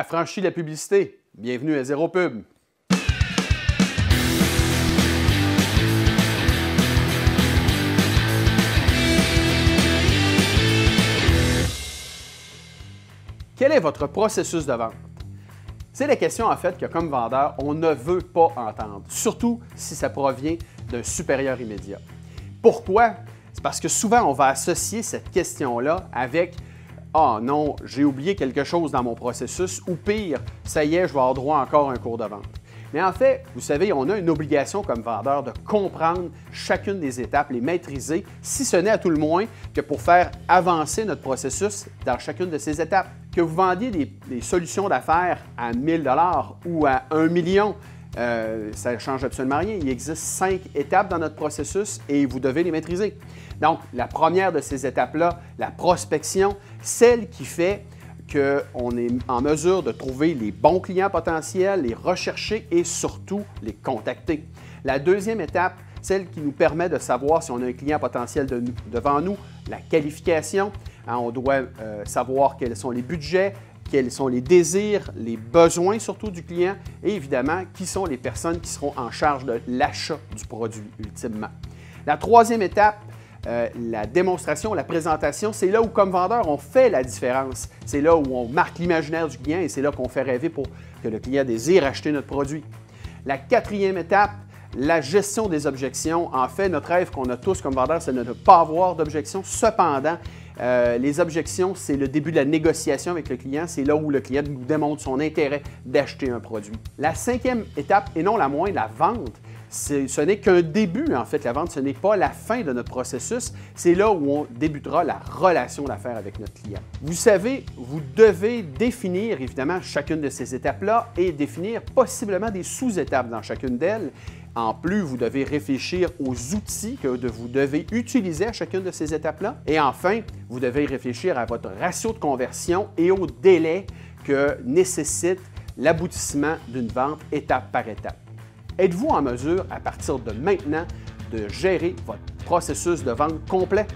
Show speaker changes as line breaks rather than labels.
Affranchi de la publicité. Bienvenue à Zéro Pub. Quel est votre processus de vente? C'est la question en fait que comme vendeur, on ne veut pas entendre, surtout si ça provient d'un supérieur immédiat. Pourquoi? C'est parce que souvent on va associer cette question-là avec « Ah non, j'ai oublié quelque chose dans mon processus » ou pire, « Ça y est, je vais avoir droit encore à un cours de vente ». Mais en fait, vous savez, on a une obligation comme vendeur de comprendre chacune des étapes, les maîtriser, si ce n'est à tout le moins que pour faire avancer notre processus dans chacune de ces étapes. Que vous vendiez des solutions d'affaires à 1 000 $ ou à 1 million, ça ne change absolument rien. Il existe 5 étapes dans notre processus et vous devez les maîtriser. Donc, la première de ces étapes-là, la prospection, celle qui fait qu'on est en mesure de trouver les bons clients potentiels, les rechercher et surtout les contacter. La deuxième étape, celle qui nous permet de savoir si on a un client potentiel devant nous, la qualification. On doit savoir quels sont les budgets, quels sont les désirs, les besoins surtout du client et évidemment, qui sont les personnes qui seront en charge de l'achat du produit ultimement. La troisième étape, la démonstration, la présentation, c'est là où, comme vendeur, on fait la différence. C'est là où on marque l'imaginaire du client et c'est là qu'on fait rêver pour que le client désire acheter notre produit. La quatrième étape, la gestion des objections. En fait, notre rêve qu'on a tous comme vendeur, c'est de ne pas avoir d'objections. Cependant, les objections, c'est le début de la négociation avec le client. C'est là où le client nous démontre son intérêt d'acheter un produit. La cinquième étape, et non la moindre, la vente. Ce n'est qu'un début, en fait, la vente, ce n'est pas la fin de notre processus. C'est là où on débutera la relation d'affaires avec notre client. Vous savez, vous devez définir évidemment chacune de ces étapes-là et définir possiblement des sous-étapes dans chacune d'elles. En plus, vous devez réfléchir aux outils que vous devez utiliser à chacune de ces étapes-là. Et enfin, vous devez réfléchir à votre ratio de conversion et au délai que nécessite l'aboutissement d'une vente étape par étape. Êtes-vous en mesure, à partir de maintenant, de gérer votre processus de vente complet?